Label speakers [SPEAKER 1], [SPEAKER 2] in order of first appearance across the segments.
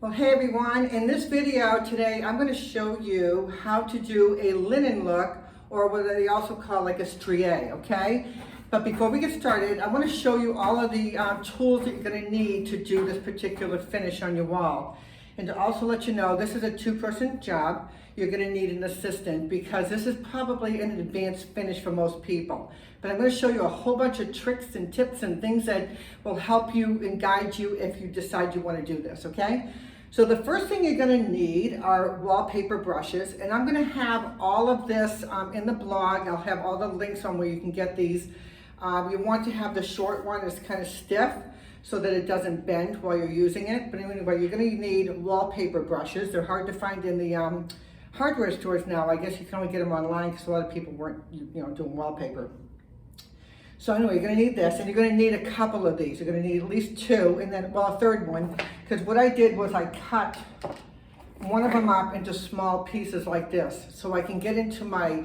[SPEAKER 1] Well, hey everyone, in this video today I'm going to show you how to do a linen look, or what they also call like a strie, okay? But before we get started, I want to show you all of the tools that you're going to need to do this particular finish on your wall. And to also let you know, this is a two-person job. You're going to need an assistant because this is probably an advanced finish for most people. But I'm going to show you a whole bunch of tricks and tips and things that will help you and guide you if you decide you want to do this, okay? So the first thing you're going to need are wallpaper brushes, and I'm going to have all of this in the blog. I'll have all the links on where you can get these. You want to have the short one that's kind of stiff so that it doesn't bend while you're using it. But anyway, you're going to need wallpaper brushes. They're hard to find in the hardware stores now. I guess you can only get them online because a lot of people weren't doing wallpaper. So anyway, you're going to need this, and you're going to need a couple of these. You're going to need at least two, and then, well, a third one, because what I did was I cut one of them up into small pieces like this, so I can get into my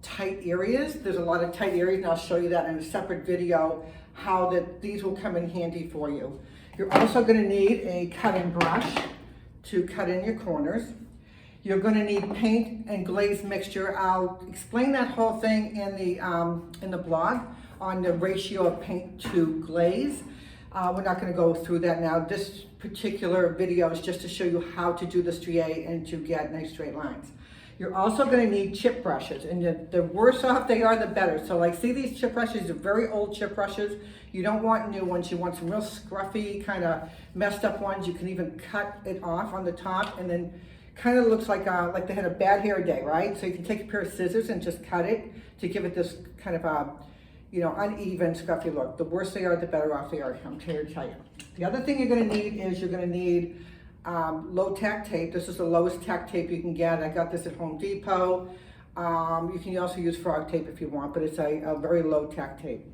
[SPEAKER 1] tight areas. There's a lot of tight areas, and I'll show you that in a separate video, how these will come in handy for you. You're also going to need a cutting brush to cut in your corners. You're going to need paint and glaze mixture. I'll explain that whole thing in the blog on the ratio of paint to glaze. We're not going to go through that now. This particular video is just to show you how to do the strie and to get nice straight lines. You're also going to need chip brushes, and the worse off they are, the better. So like, see these chip brushes, are very old chip brushes. You don't want new ones. You want some real scruffy, kind of messed up ones. You can even cut it off on the top, and then kind of looks like they had a bad hair day, right? So you can take a pair of scissors and just cut it to give it this kind of uneven, scruffy look. The worse they are, the better off they are, I'm here to tell you. The other thing you're going to need is you're going to need low tack tape. This is the lowest tack tape you can get. I got this at Home Depot. You can also use frog tape if you want, but it's a very low tack tape.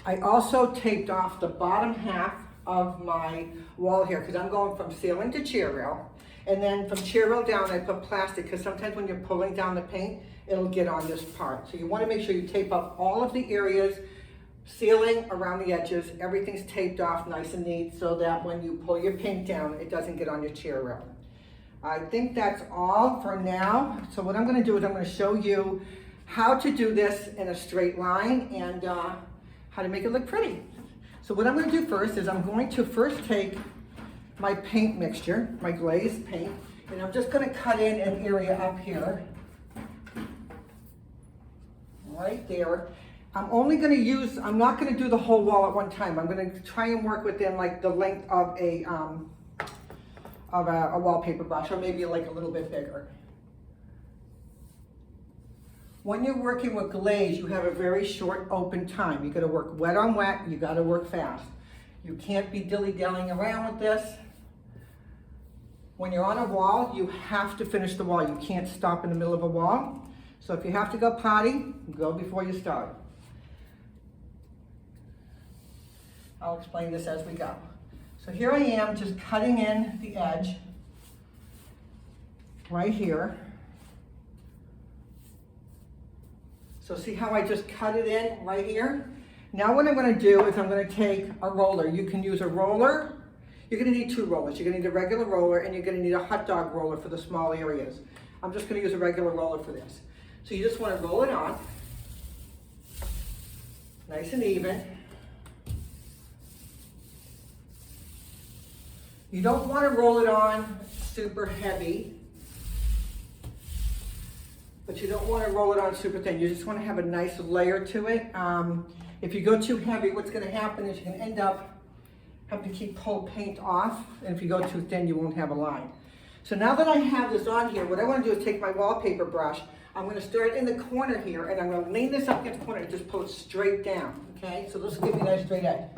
[SPEAKER 1] I also taped off the bottom half of my wall here because I'm going from ceiling to chair rail. And then from chair rail down, I put plastic because sometimes when you're pulling down the paint, it'll get on this part. So you want to make sure you tape up all of the areas, ceiling, around the edges, everything's taped off nice and neat so that when you pull your paint down, it doesn't get on your chair rail. I think that's all for now. So what I'm going to do is I'm going to show you how to do this in a straight line and how to make it look pretty. So what I'm going to do first is I'm going to first take my paint mixture, my glaze paint, and I'm just going to cut in an area up here, right there. I'm only going to use, I'm not going to do the whole wall at one time. I'm going to try and work within like the length of a wallpaper brush, or maybe like a little bit bigger. When you're working with glaze, you have a very short open time. You got to work wet on wet, you got to work fast. You can't be dilly-dallying around with this. When you're on a wall, you have to finish the wall. You can't stop in the middle of a wall. So if you have to go potty, go before you start. I'll explain this as we go. So here I am just cutting in the edge right here. So see how I just cut it in right here? Now what I'm going to do is I'm going to take a roller. You can use a roller. You're going to need two rollers. You're going to need a regular roller, and you're going to need a hot dog roller for the small areas. I'm just going to use a regular roller for this. So you just want to roll it on, nice and even. You don't want to roll it on super heavy, but you don't want to roll it on super thin. You just want to have a nice layer to it. If you go too heavy, what's going to happen is you can end up having to keep cold paint off, and if you go too thin, you won't have a line. So now that I have this on here, what I want to do is take my wallpaper brush. I'm going to start in the corner here, and I'm going to lean this up against the corner and just pull it straight down, okay? So this will give me a nice straight edge.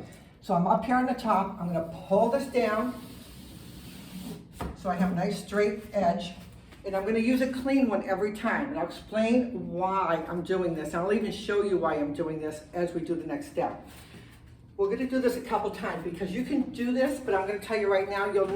[SPEAKER 1] So I'm up here on the top. I'm going to pull this down so I have a nice straight edge, and I'm going to use a clean one every time, and I'll explain why I'm doing this. I'll even show you why I'm doing this as we do the next step. We're going to do this a couple times because you can do this, but I'm going to tell you right now, you're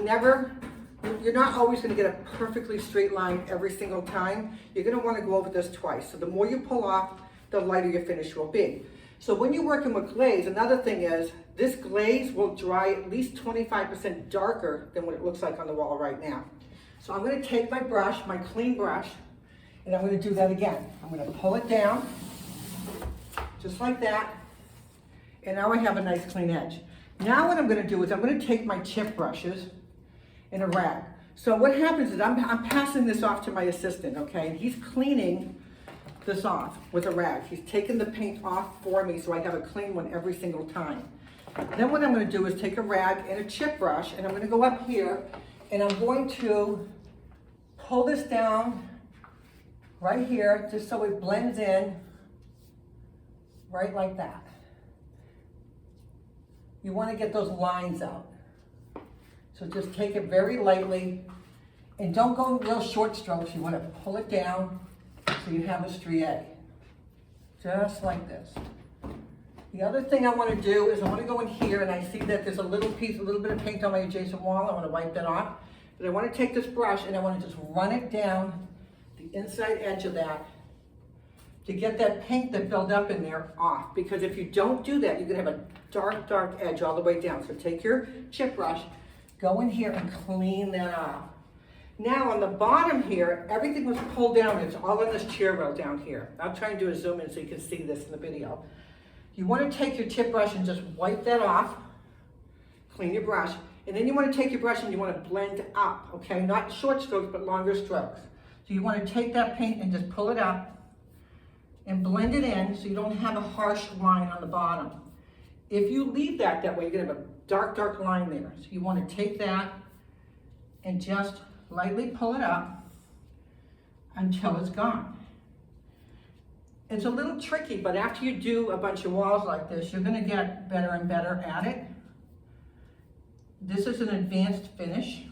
[SPEAKER 1] not always going to get a perfectly straight line every single time. You're going to want to go over this twice. So the more you pull off, the lighter your finish will be. So when you're working with glaze, another thing is This glaze will dry at least 25% darker than what it looks like on the wall right now. So I'm gonna take my brush, my clean brush, and I'm gonna do that again. I'm gonna pull it down, just like that, and now I have a nice clean edge. Now what I'm gonna do is I'm gonna take my chip brushes and a rag. So what happens is I'm passing this off to my assistant, okay? And he's cleaning this off with a rag. He's taking the paint off for me so I have a clean one every single time. Then what I'm gonna do is take a rag and a chip brush, and I'm gonna go up here, and I'm going to pull this down right here, just so it blends in, right like that. You wanna get those lines out. So just take it very lightly, and don't go real short strokes. You wanna pull it down so you have a strie, just like this. The other thing I wanna do is I wanna go in here, and I see that there's a little bit of paint on my adjacent wall. I wanna wipe that off. But I wanna take this brush and I wanna just run it down the inside edge of that to get that paint that built up in there off. Because if you don't do that, you're gonna have a dark, dark edge all the way down. So take your chip brush, go in here and clean that off. Now on the bottom here, everything was pulled down. It's all in this chair rail down here. I'll try and do a zoom in so you can see this in the video. You wanna take your chip brush and just wipe that off, clean your brush, and then you wanna take your brush and you wanna blend up, okay? Not short strokes, but longer strokes. So you wanna take that paint and just pull it up and blend it in so you don't have a harsh line on the bottom. If you leave that way, you're gonna have a dark, dark line there. So you wanna take that and just lightly pull it up until it's gone. It's a little tricky, but after you do a bunch of walls like this, you're gonna get better and better at it. This is an advanced finish.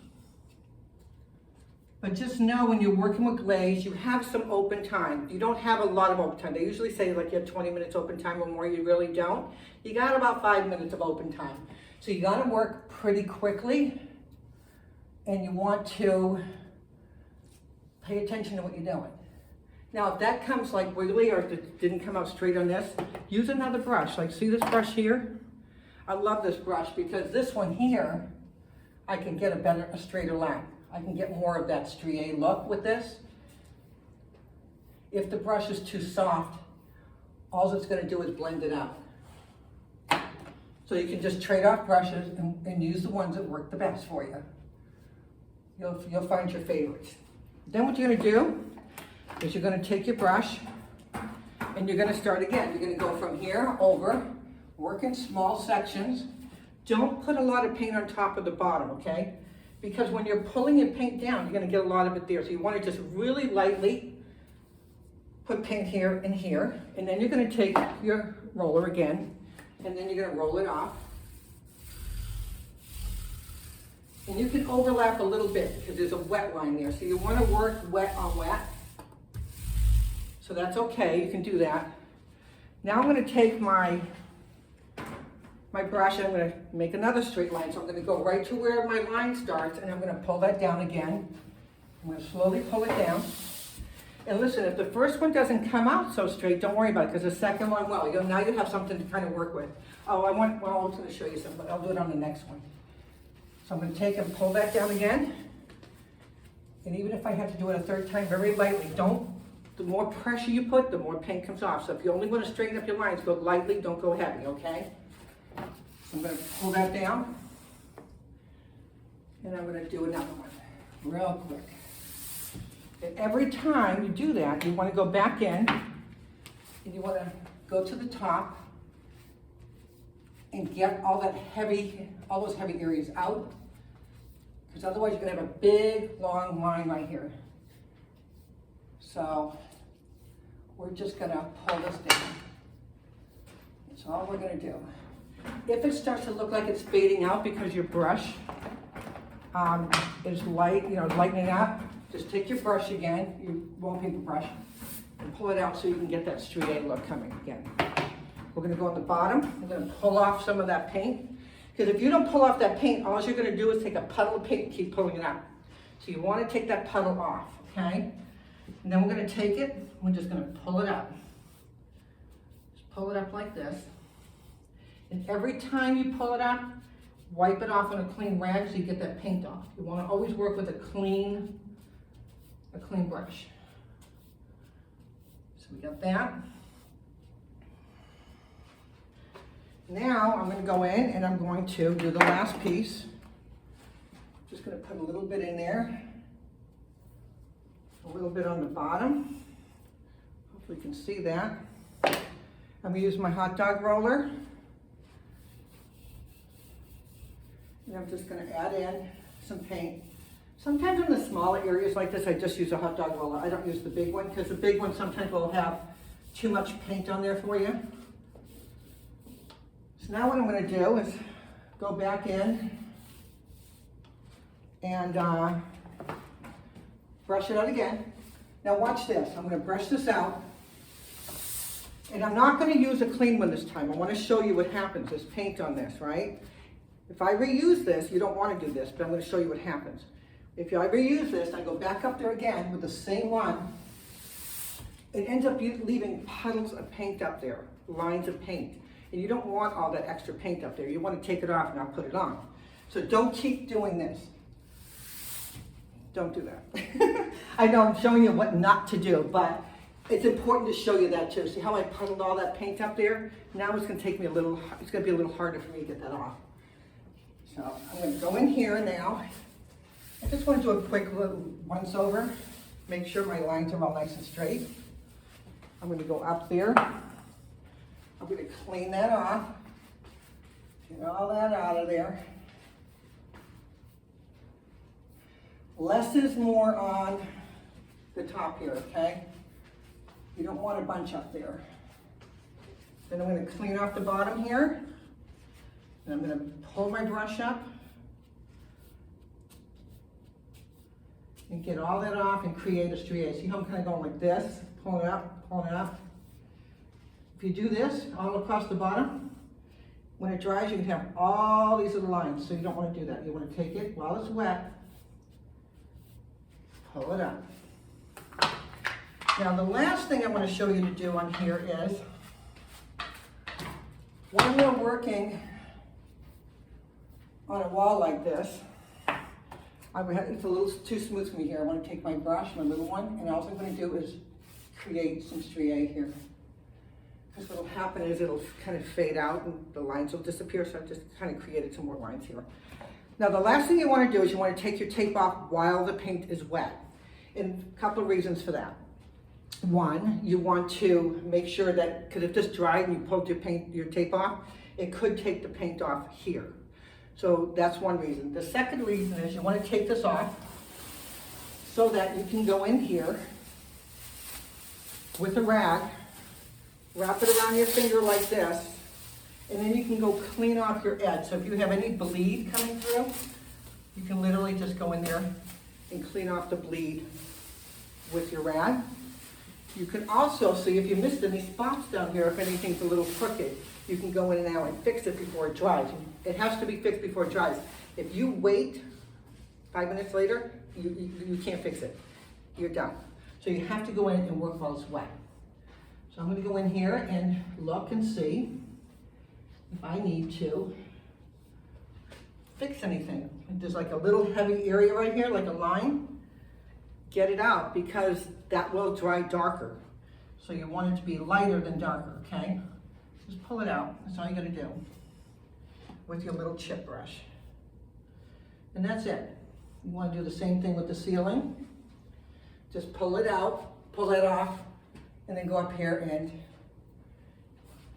[SPEAKER 1] But just know when you're working with glaze, you have some open time. You don't have a lot of open time. They usually say like you have 20 minutes open time or more. You really don't. You got about 5 minutes of open time. So you gotta work pretty quickly, and you want to pay attention to what you're doing. Now, if that comes like wiggly or if it didn't come out straight on this, use another brush. Like, see this brush here? I love this brush because this one here, I can get a straighter line. I can get more of that strie look with this. If the brush is too soft, all it's gonna do is blend it out. So you can just trade off brushes and use the ones that work the best for you. You'll find your favorites. Then what you're gonna do is you're gonna take your brush and you're gonna start again. You're gonna go from here over, work in small sections. Don't put a lot of paint on top of the bottom, okay? Because when you're pulling your paint down, you're gonna get a lot of it there. So you wanna just really lightly put paint here and here, and then you're gonna take your roller again, and then you're gonna roll it off. And you can overlap a little bit because there's a wet line there. So you wanna work wet on wet. So that's okay, you can do that. Now I'm gonna take my brush and I'm gonna make another straight line. So I'm gonna go right to where my line starts and I'm gonna pull that down again. I'm gonna slowly pull it down. And listen, if the first one doesn't come out so straight, don't worry about it because the second one will. Now you have something to kind of work with. Oh, I was gonna show you something, but I'll do it on the next one. So I'm gonna take and pull that down again. And even if I have to do it a third time, very lightly, the more pressure you put, the more paint comes off. So if you only wanna straighten up your lines, go lightly, don't go heavy, okay? So I'm gonna pull that down. And I'm gonna do another one, real quick. And every time you do that, you wanna go back in, and you wanna go to the top, and get all those heavy areas out, because otherwise you're gonna have a big, long line right here. So we're just gonna pull this down. That's all we're gonna do. If it starts to look like it's fading out because your brush is lightening up, just take your brush again, your wallpaper brush, and pull it out so you can get that strie look coming again. We're gonna go on the bottom. We're gonna pull off some of that paint. Because if you don't pull off that paint, all you're gonna do is take a puddle of paint and keep pulling it out. So you wanna take that puddle off, okay? And then we're gonna take it, we're just gonna pull it up. Just pull it up like this. And every time you pull it up, wipe it off on a clean rag so you get that paint off. You want to always work with a clean brush. So we got that. Now I'm going to go in and I'm going to do the last piece. Just going to put a little bit in there, a little bit on the bottom. Hopefully you can see that. I'm going to use my hot dog roller. And I'm just going to add in some paint. Sometimes in the smaller areas like this, I just use a hot dog roller. I don't use the big one because the big one sometimes will have too much paint on there for you. So now what I'm going to do is go back in and brush it out again. Now watch this. I'm going to brush this out. And I'm not going to use a clean one this time. I want to show you what happens. There's paint on this, right? If I reuse this, you don't want to do this, but I'm going to show you what happens. If I reuse this, I go back up there again with the same one. It ends up leaving puddles of paint up there, lines of paint. And you don't want all that extra paint up there. You want to take it off and not put it on. So don't keep doing this. Don't do that. I know I'm showing you what not to do, but it's important to show you that too. See how I puddled all that paint up there? Now it's going to take me it's going to be a little harder for me to get that off. So I'm going to go in here now. I just want to do a quick little once over. Make sure my lines are all nice and straight. I'm going to go up there. I'm going to clean that off. Get all that out of there. Less is more on the top here, okay? You don't want a bunch up there. Then I'm going to clean off the bottom here. And I'm going to pull my brush up and get all that off and create a strie. See how I'm kind of going like this, pulling it up, pulling it up. If you do this all across the bottom, when it dries, you can have all these little lines. So you don't want to do that. You want to take it while it's wet, pull it up. Now the last thing I want to show you to do on here is when you're working on a wall like this, it's a little too smooth for me here. I want to take my brush, my little one, and all I'm going to do is create some strie here. Because what will happen is it'll kind of fade out and the lines will disappear, so I've just kind of created some more lines here. Now the last thing you want to do is you want to take your tape off while the paint is wet. And a couple of reasons for that. One, you want to make sure that, because if this dried and you pulled your tape off, it could take the paint off here. So that's one reason. The second reason is you want to take this off so that you can go in here with a rag, wrap it around your finger like this, and then you can go clean off your edge. So if you have any bleed coming through, you can literally just go in there and clean off the bleed with your rag. You can also see if you missed any spots down here, if anything's a little crooked, you can go in now and fix it before it dries. It has to be fixed before it dries. If you wait 5 minutes later, you can't fix it. You're done. So you have to go in and work while it's wet. So I'm going to go in here and look and see if I need to fix anything. If there's like a little heavy area right here, like a line, get it out because that will dry darker. So you want it to be lighter than darker, okay? Just pull it out. That's all you got to do with your little chip brush. And that's it. You want to do the same thing with the ceiling. Just pull it out, pull that off, and then go up here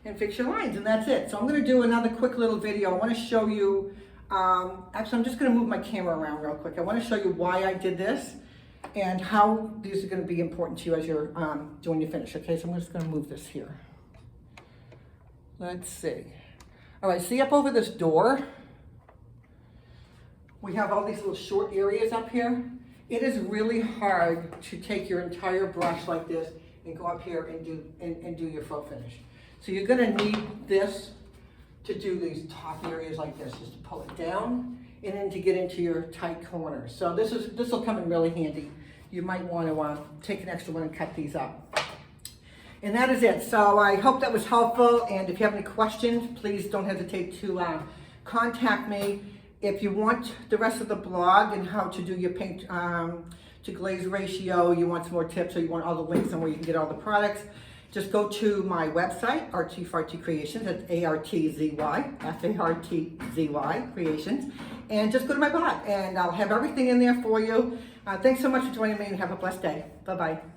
[SPEAKER 1] and fix your lines, and that's it. So I'm going to do another quick little video. I want to show you, actually I'm just going to move my camera around real quick. I want to show you why I did this and how these are going to be important to you as you're doing your finish. Okay, so I'm just going to move this here. Let's see. All right, see up over this door? We have all these little short areas up here. It is really hard to take your entire brush like this and go up here and do your faux finish. So you're going to need this to do these top areas like this, just to pull it down and then to get into your tight corners. So this will come in really handy. You might want to take an extra one and cut these up. And that is it. So I hope that was helpful. And if you have any questions, please don't hesitate to contact me. If you want the rest of the blog and how to do your paint to glaze ratio, you want some more tips, or you want all the links on where you can get all the products, just go to my website, Artsy Creations. That's A-R-T-Z-Y, F-A-R-T-Z-Y Creations. And just go to my blog, and I'll have everything in there for you. Thanks so much for joining me, and have a blessed day. Bye-bye.